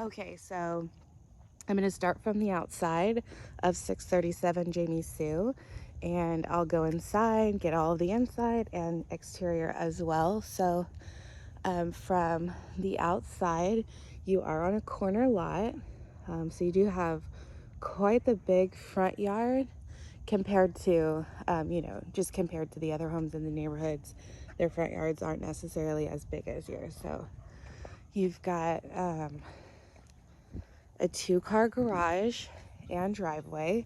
Okay, so I'm going to start from the outside of 637 Jamie Sue, and I'll go inside, get all of the inside and exterior as well. So from the outside, you are on a corner lot. So you do have quite the big front yard compared to, just compared to the other homes in the neighborhoods. Their front yards aren't necessarily as big as yours. So you've got a 2-car garage and driveway.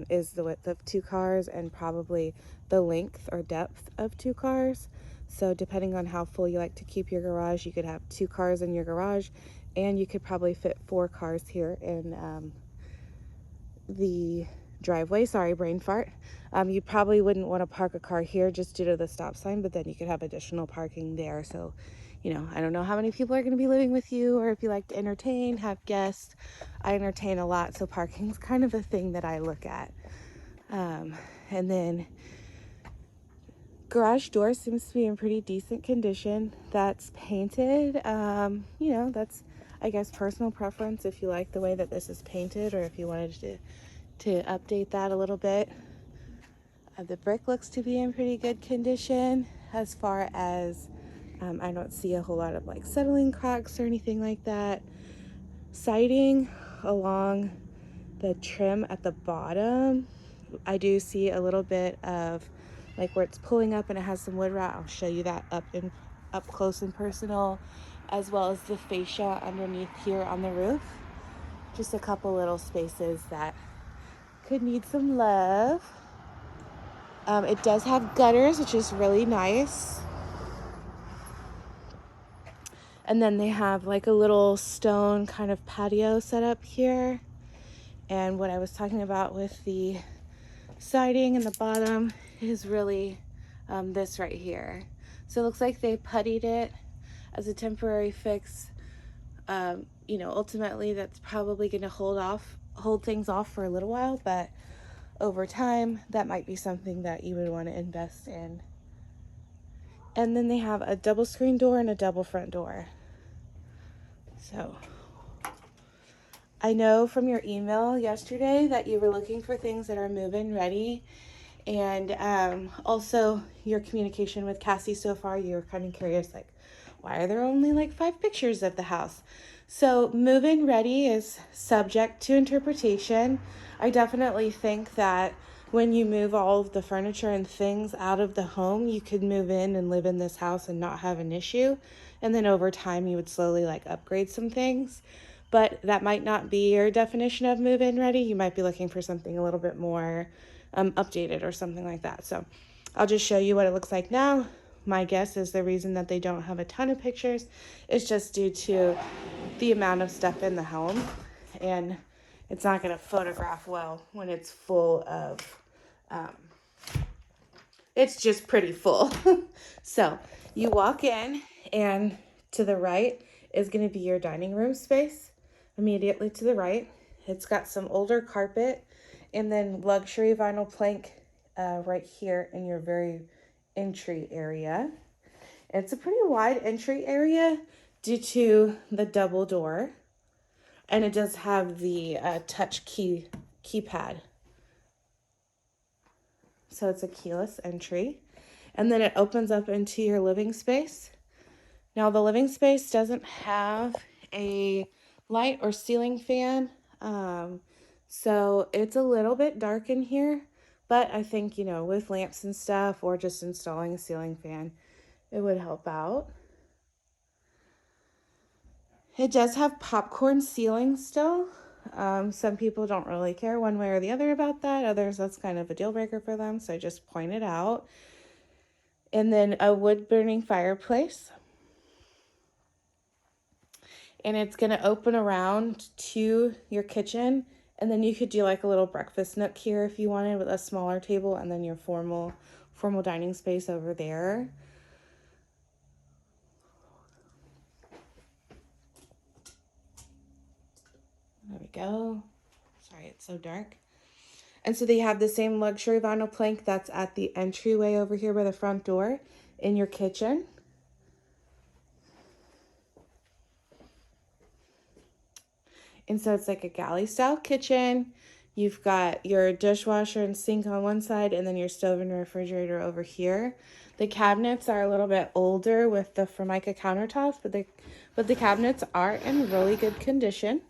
Is the width of 2 cars and probably the length or depth of 2 cars. So depending on how full you like to keep your garage, you could have 2 cars in your garage, and you could probably fit 4 cars here in the driveway. Sorry, brain fart. You probably wouldn't want to park a car here just due to the stop sign, but then you could have additional parking there. So, I don't know how many people are going to be living with you, or if you like to entertain, have guests. I entertain a lot, so parking's kind of a thing that I look at. And then garage door seems to be in pretty decent condition. That's painted. That's, I guess, personal preference if you like the way that this is painted, or if you wanted to update that a little bit. The brick looks to be in pretty good condition. As far as I don't see a whole lot of like settling cracks or anything like that. Siding along the trim at the bottom, I do see a little bit of like where it's pulling up and it has some wood rot. I'll show you that up close and personal, as well as the fascia underneath here on the roof. Just a couple little spaces that could need some love. It does have gutters, which is really nice. And then they have like a little stone kind of patio set up here. And what I was talking about with the siding in the bottom is really this right here. So it looks like they puttied it as a temporary fix. Ultimately that's probably going to hold things off for a little while, but over time that might be something that you would want to invest in. And then they have a double screen door and a double front door. So I know from your email yesterday that you were looking for things that are move-in ready. And also your communication with Cassie so far, you were kind of curious, like, why are there only like 5 pictures of the house? So move-in ready is subject to interpretation. I definitely think that when you move all of the furniture and things out of the home, you could move in and live in this house and not have an issue. And then over time, you would slowly like upgrade some things. But that might not be your definition of move-in ready. You might be looking for something a little bit more updated or something like that. So I'll just show you what it looks like now. My guess is the reason that they don't have a ton of pictures is just due to the amount of stuff in the home, and it's not going to photograph well when it's full of it's just pretty full. So you walk in, and to the right is going to be your dining room space. Immediately to the right, it's got some older carpet and then luxury vinyl plank right here in your very entry area. It's a pretty wide entry area due to the double door, and it does have the touch keypad. So it's a keyless entry. And then it opens up into your living space. Now the living space doesn't have a light or ceiling fan. So it's a little bit dark in here, but I think, with lamps and stuff or just installing a ceiling fan, it would help out. It does have popcorn ceiling still. Some people don't really care one way or the other about that. Others, that's kind of a deal breaker for them. So I just point it out. And then a wood burning fireplace. And it's going to open around to your kitchen. And then you could do like a little breakfast nook here if you wanted, with a smaller table, and then your formal dining space over there. There we go. Sorry, it's so dark. And so they have the same luxury vinyl plank that's at the entryway over here by the front door in your kitchen. And so it's like a galley style kitchen. You've got your dishwasher and sink on one side, and then your stove and refrigerator over here. The cabinets are a little bit older with the Formica countertops, but the cabinets are in really good condition.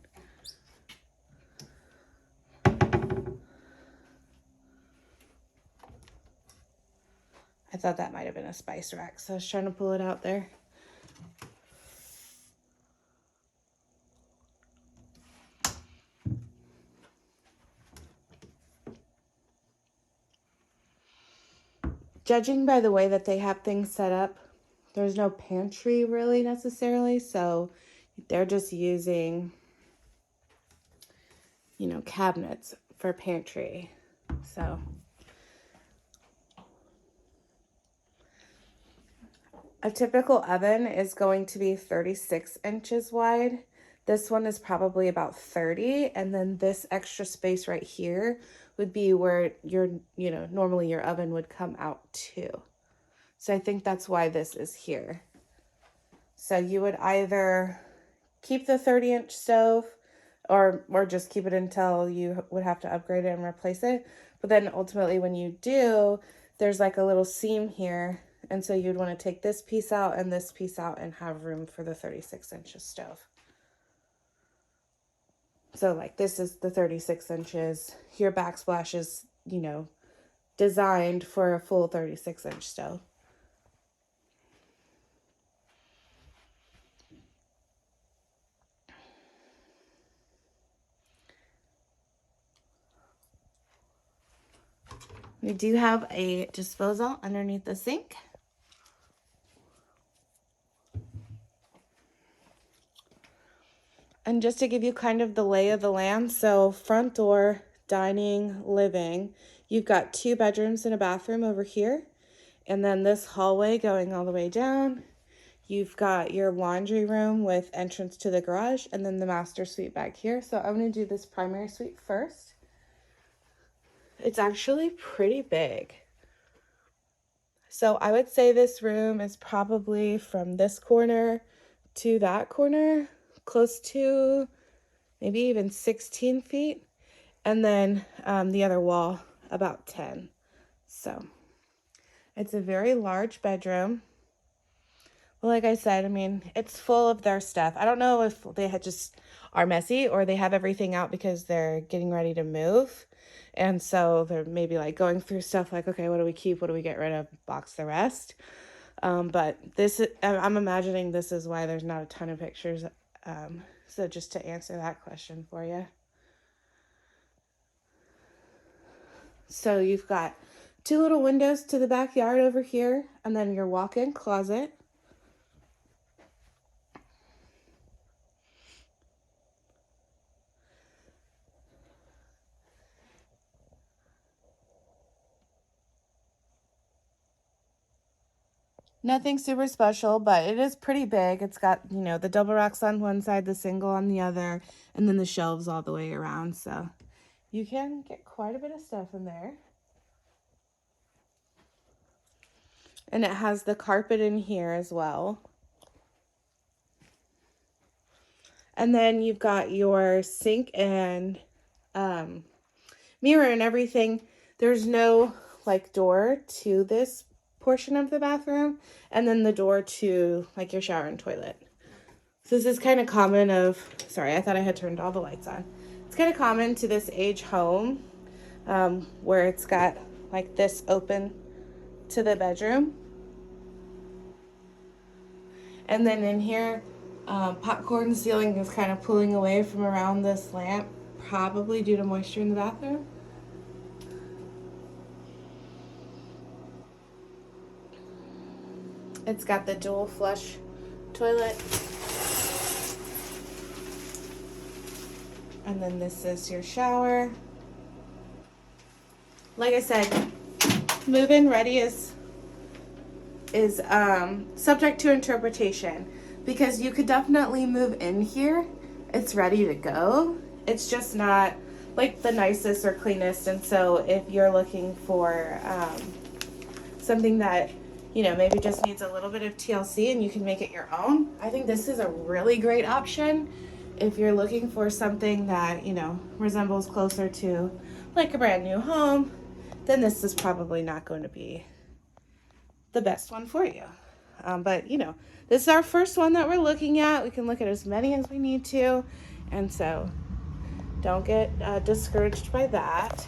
I thought that might have been a spice rack, so I was trying to pull it out there. Judging by the way that they have things set up, there's no pantry really necessarily, so they're just using, you know, cabinets for pantry. So a typical oven is going to be 36 inches wide. This one is probably about 30, and then this extra space right here would be where normally your oven would come out to. So I think that's why this is here. So you would either keep the 30-inch stove or just keep it until you would have to upgrade it and replace it. But then ultimately when you do, there's like a little seam here. And so you'd want to take this piece out and this piece out and have room for the 36 inches stove. So like this is the 36 inches. Your backsplash is, you know, designed for a full 36 inch stove. We do have a disposal underneath the sink. And just to give you kind of the lay of the land, so front door, dining, living, you've got 2 bedrooms and a bathroom over here. And then this hallway going all the way down. You've got your laundry room with entrance to the garage and then the master suite back here. So I'm going to do this primary suite first. It's actually pretty big. So I would say this room is probably from this corner to that corner, close to maybe even 16 feet. And then the other wall about 10. So it's a very large bedroom. Well, like I said, I mean, it's full of their stuff. I don't know if they just are messy or they have everything out because they're getting ready to move. And so they're maybe like going through stuff like, okay, what do we keep? What do we get rid of? Box the rest. But I'm imagining this is why there's not a ton of pictures. So just to answer that question for you. So you've got 2 little windows to the backyard over here, and then your walk-in closet. Nothing super special, but it is pretty big. It's got, you know, the double racks on one side, the single on the other, and then the shelves all the way around. So you can get quite a bit of stuff in there. And it has the carpet in here as well. And then you've got your sink and mirror and everything. There's no like door to this portion of the bathroom, and then the door to like your shower and toilet. So this is kind of common sorry, I thought I had turned all the lights on. It's kind of common to this age home where it's got like this open to the bedroom. And then in here, popcorn ceiling is kind of pulling away from around this lamp, probably due to moisture in the bathroom. It's got the dual flush toilet. And then this is your shower. Like I said, move-in ready is subject to interpretation, because you could definitely move in here. It's ready to go. It's just not like the nicest or cleanest. And so if you're looking for something that, you know, maybe just needs a little bit of TLC and you can make it your own, I think this is a really great option. if you're looking for something that, you know, resembles closer to like a brand new home, then this is probably not going to be the best one for you. But, you know, this is our first one that we're looking at. We can look at as many as we need to. And so don't get discouraged by that.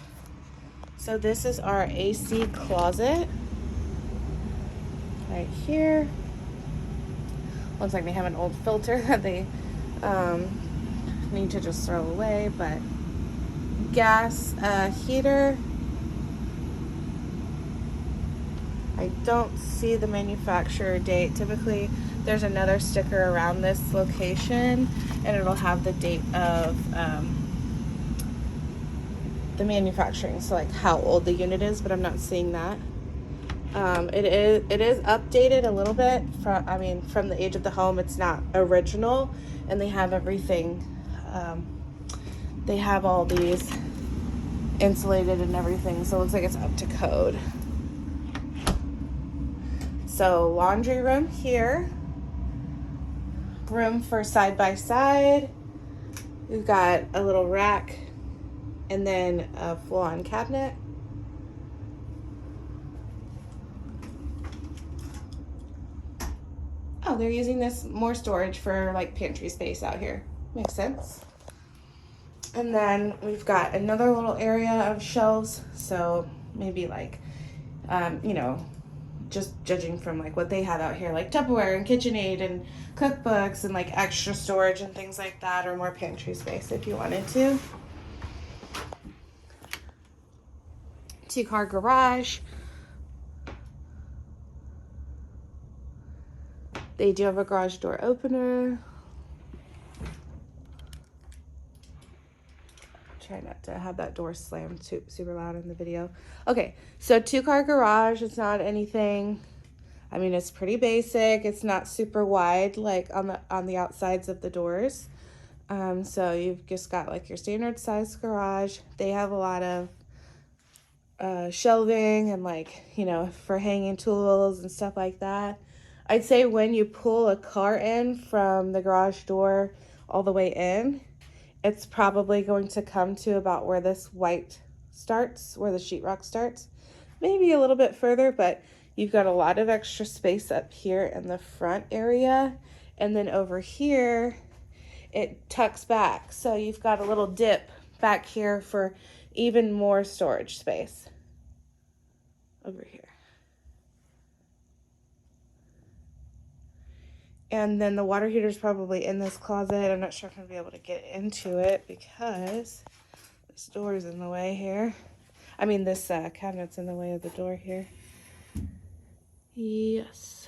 So this is our AC closet right here. Looks like they have an old filter that they need to just throw away, but gas heater. I don't see the manufacturer date. Typically there's another sticker around this location and it'll have the date of the manufacturing, so like how old the unit is, but I'm not seeing that. It is updated a little bit from the age of the home. It's not original, and they have everything. They have all these insulated and everything, so it looks like it's up to code. So laundry room here, room for side by side. We've got a little rack and then a full-on cabinet. Oh, they're using this more storage for like pantry space out here. Makes sense. And then we've got another little area of shelves. So maybe like, you know, just judging from like what they have out here, like Tupperware and KitchenAid and cookbooks and like extra storage and things like that, or more pantry space if you wanted to. 2-car garage. They do have a garage door opener. Try not to have that door slammed super loud in the video. Okay, so 2-car garage. It's not anything, I mean, it's pretty basic. It's not super wide like on the outsides of the doors. So you've just got like your standard size garage. They have a lot of shelving and like, you know, for hanging tools and stuff like that. I'd say when you pull a car in from the garage door all the way in, it's probably going to come to about where this white starts, where the sheetrock starts. Maybe a little bit further, but you've got a lot of extra space up here in the front area. And then over here, it tucks back. So you've got a little dip back here for even more storage space over here. And then the water heater is probably in this closet. I'm not sure if I'm going to be able to get into it because this door is in the way here. I mean, this cabinet's in the way of the door here. Yes.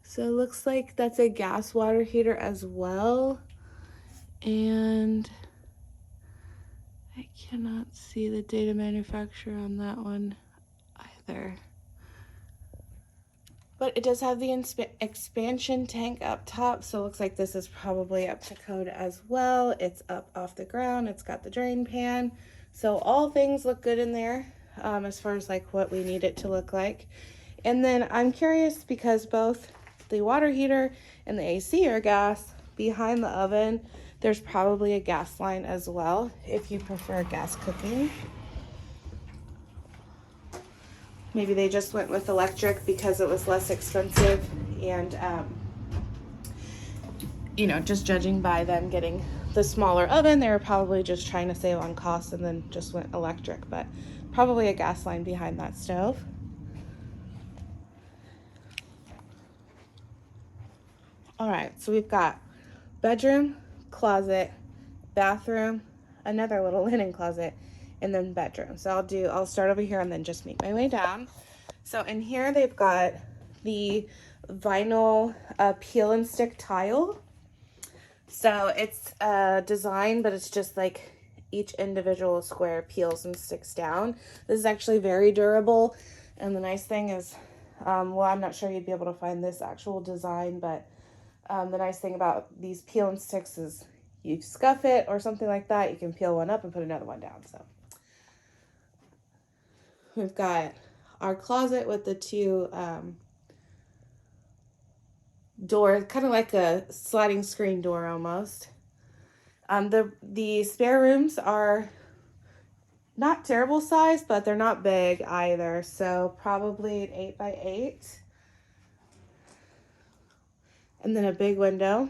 So it looks like that's a gas water heater as well. And I cannot see the date of manufacture on that one either. But it does have the expansion tank up top, so it looks like this is probably up to code as well. It's up off the ground. It's got the drain pan. So all things look good in there as far as like what we need it to look like. And then I'm curious because both the water heater and the AC are gas. Behind the oven, there's probably a gas line as well if you prefer gas cooking. Maybe they just went with electric because it was less expensive and, you know, just judging by them getting the smaller oven, they were probably just trying to save on costs and then just went electric, but probably a gas line behind that stove. All right, so we've got bedroom, closet, bathroom, another little linen closet, and then bedroom. So I'll start over here and then just make my way down. So in here they've got the vinyl peel and stick tile. So it's design, but it's just like each individual square peels and sticks down. This is actually very durable. And the nice thing is, well, I'm not sure you'd be able to find this actual design, but the nice thing about these peel and sticks is you scuff it or something like that, you can peel one up and put another one down. So we've got our closet with the two doors, kind of like a sliding screen door almost. The spare rooms are not terrible size, but they're not big either. So probably an 8x8. And then a big window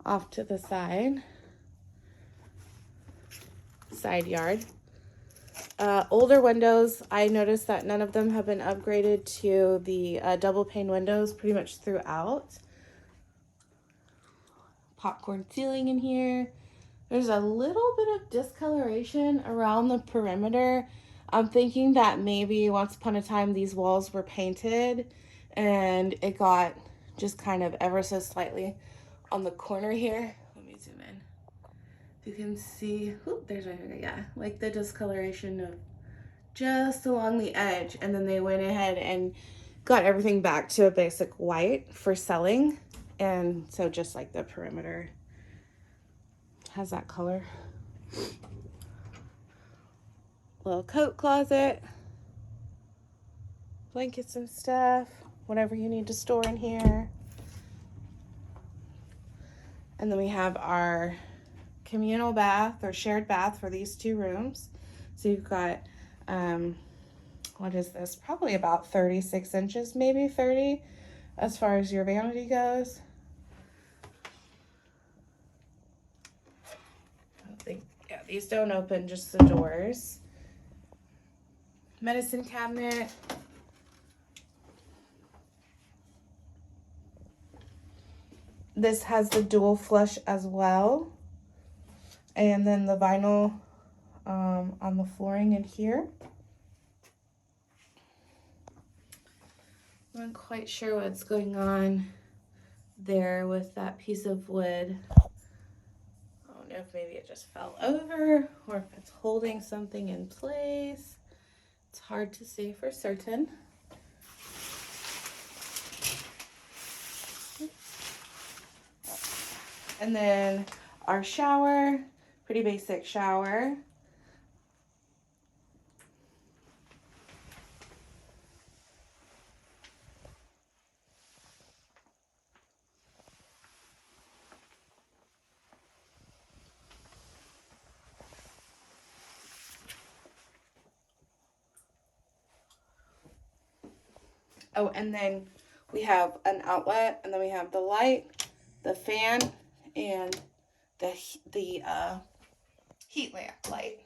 off to the side yard. Older windows, I noticed that none of them have been upgraded to the double pane windows pretty much throughout. Popcorn ceiling in here. There's a little bit of discoloration around the perimeter. I'm thinking that maybe once upon a time these walls were painted and it got just kind of ever so slightly on the corner here. Let me zoom in. You can see, there's my finger, yeah, like the discoloration of just along the edge, and then they went ahead and got everything back to a basic white for selling, and so just like the perimeter has that color. Little coat closet, blankets and stuff, whatever you need to store in here. And then we have our communal bath or shared bath for these two rooms. So you've got, what is this? Probably about 36 inches, maybe 30, as far as your vanity goes. Yeah, these don't open, just the doors. Medicine cabinet. This has the dual flush as well. And then the vinyl on the flooring in here. I'm not quite sure what's going on there with that piece of wood. I don't know if maybe it just fell over or if it's holding something in place. It's hard to say for certain. And then our shower, pretty basic shower. Oh, and then we have an outlet, and then we have the light, the fan, and the heat lamp light.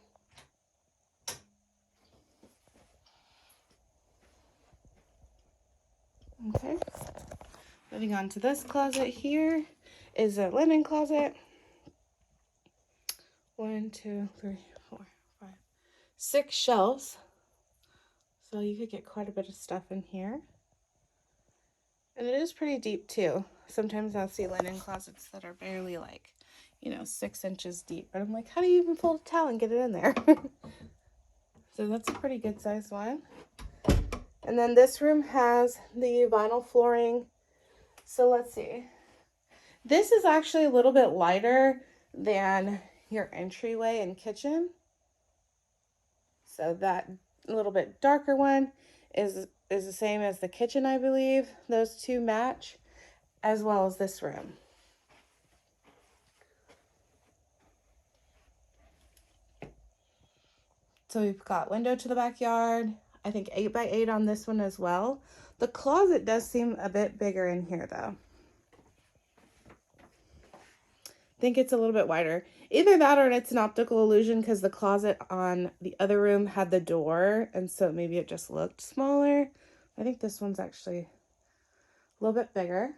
Okay. Moving on to this closet here is a linen closet. 1, 2, 3, 4, 5, 6 shelves. So you could get quite a bit of stuff in here. And it is pretty deep too. Sometimes I'll see linen closets that are barely 6 inches deep. But I'm like, how do you even fold a towel and get it in there? So that's a pretty good sized one. And then this room has the vinyl flooring. So let's see. This is actually a little bit lighter than your entryway and kitchen. So that little bit darker one is the same as the kitchen, I believe. Those two match, as well as this room. So we've got window to the backyard. I think 8x8 on this one as well. The closet does seem a bit bigger in here though. I think it's a little bit wider. Either that or it's an optical illusion because the closet on the other room had the door, and so maybe it just looked smaller. I think this one's actually a little bit bigger.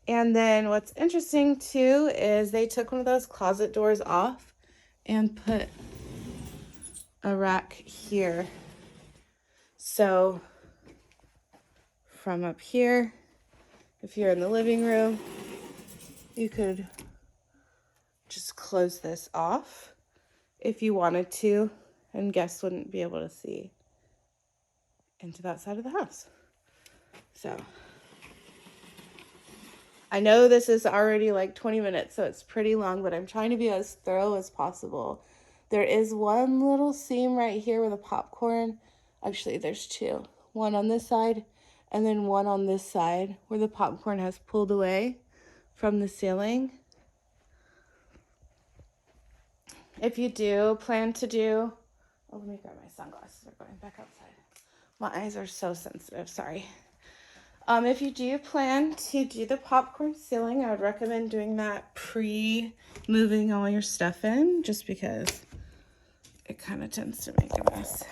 And then what's interesting too is they took one of those closet doors off and put a rack here. So from up here, if you're in the living room, you could just close this off if you wanted to, and guests wouldn't be able to see into that side of the house. So I know this is already like 20 minutes, so it's pretty long, but I'm trying to be as thorough as possible. There is one little seam right here with a popcorn. Actually, there's two. One on this side and then one on this side where the popcorn has pulled away from the ceiling. If you do plan to do, oh, let me grab my sunglasses. They're going back outside. My eyes are so sensitive, sorry. If you do plan to do the popcorn ceiling, I would recommend doing that pre-moving all your stuff in, just because it kind of tends to make a mess.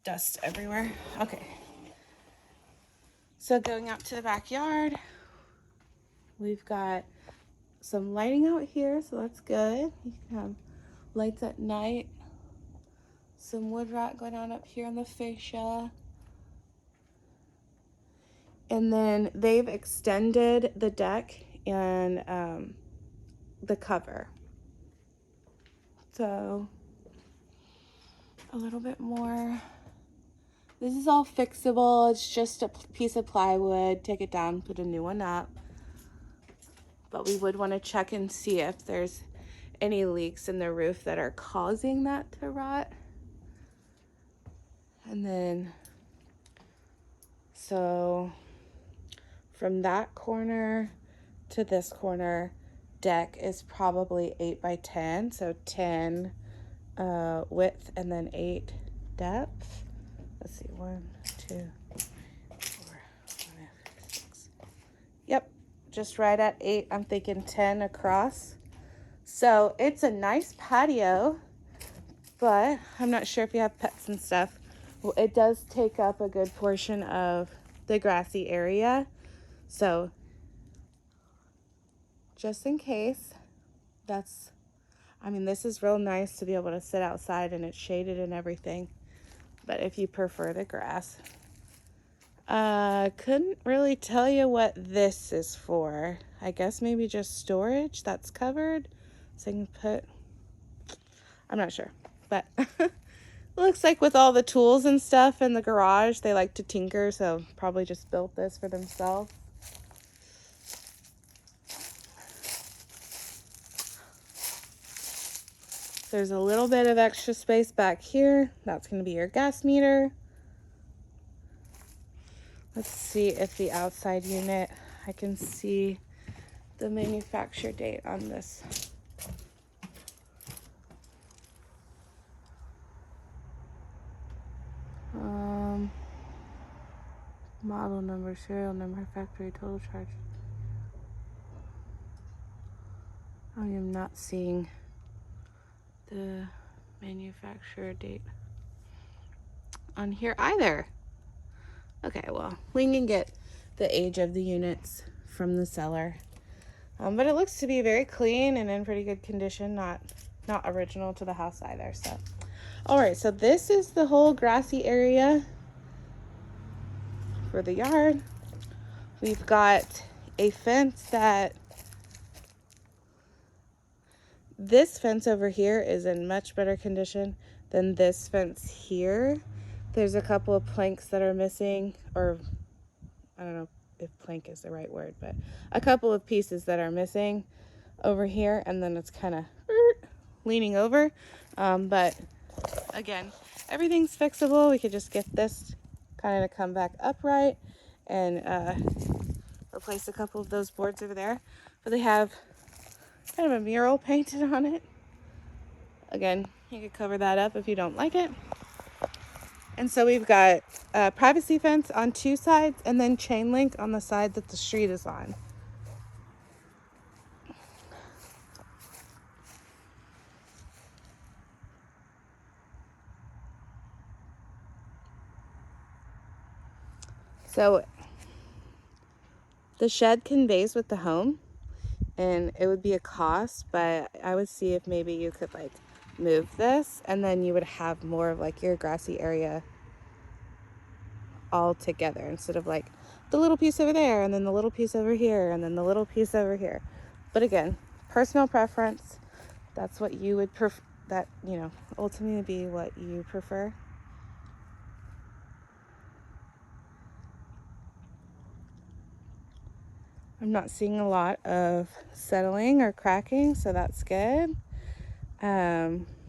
Dust everywhere. Okay. So going out to the backyard, we've got some lighting out here, so that's good. You can have lights at night. Some wood rot going on up here in the fascia. And then they've extended the deck and the cover. So a little bit more. This is all fixable. It's just a piece of plywood. Take it down, put a new one up. But we would want to check and see if there's any leaks in the roof that are causing that to rot. And then, so from that corner to this corner, deck is probably 8 by 10. So 10 width and then 8 depth. Let's see, 1, 2, 4, 5, 6. Yep, just right at 8. I'm thinking 10 across. So it's a nice patio, but I'm not sure if you have pets and stuff. Well, it does take up a good portion of the grassy area. So just in case, this is real nice to be able to sit outside and it's shaded and everything. But if you prefer the grass, couldn't really tell you what this is for. I guess maybe just storage that's covered. So I can put, I'm not sure, but looks like with all the tools and stuff in the garage, they like to tinker, so probably just built this for themselves. There's a little bit of extra space back here. That's going to be your gas meter. Let's see if the outside unit, I can see the manufacture date on this. Model number, serial number, factory, total charge. I am not seeing the manufacturer date on here either. Okay, well, we can get the age of the units from the seller. But it looks to be very clean and in pretty good condition, not original to the house either. So, all right, so this is the whole grassy area for the yard. We've got a fence this fence over here is in much better condition than this fence here. There's a couple of planks that are missing, or I don't know if plank is the right word, but a couple of pieces that are missing over here, and then it's kind of leaning over. But again, everything's fixable. We could just get this kind of to come back upright and replace a couple of those boards over there. But they have kind of a mural painted on it. Again, you could cover that up if you don't like it. And so we've got a privacy fence on 2 sides and then chain link on the side that the street is on. So the shed conveys with the home, and it would be a cost, but I would see if maybe you could like move this, and then you would have more of like your grassy area all together instead of like the little piece over there and then the little piece over here and then the little piece over here. But again, personal preference. That's what you would prefer, that, you know, ultimately be what you prefer. I'm not seeing a lot of settling or cracking, so that's good.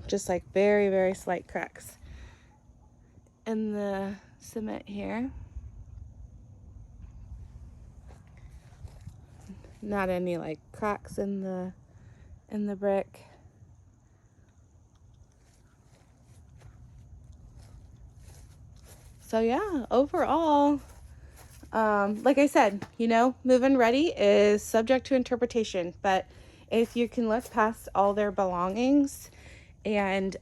Just like very, very slight cracks in the cement here. Not any like cracks in the brick. So yeah, overall, like I said, you know, move-in ready is subject to interpretation, but if you can look past all their belongings and,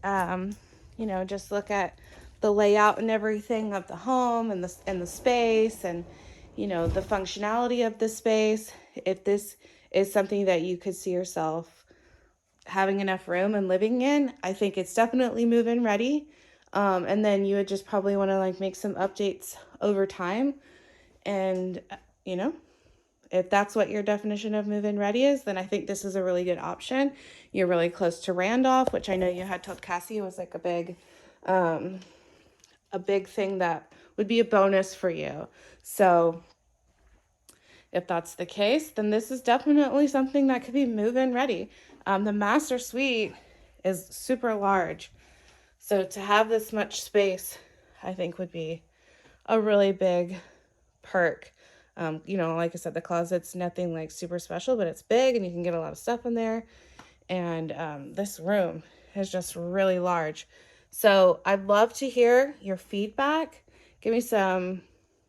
you know, just look at the layout and everything of the home and the space and, you know, the functionality of the space, if this is something that you could see yourself having enough room and living in, I think it's definitely move-in ready. And then you would just probably want to like make some updates over time. And, you know, if that's what your definition of move-in ready is, then I think this is a really good option. You're really close to Randolph, which I know you had told Cassie was like a big thing that would be a bonus for you. So if that's the case, then this is definitely something that could be move-in ready. The master suite is super large. So to have this much space, I think would be a really big perk. You know, like I said, the closet's nothing like super special, but it's big and you can get a lot of stuff in there. And this room is just really large. So I'd love to hear your feedback. Give me some,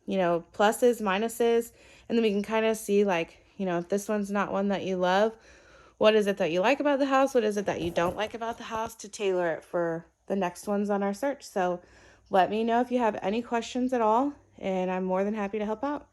you know, pluses, minuses, and then we can kind of see like, you know, if this one's not one that you love, what is it that you like about the house? What is it that you don't like about the house to tailor it for the next ones on our search? So let me know if you have any questions at all, and I'm more than happy to help out.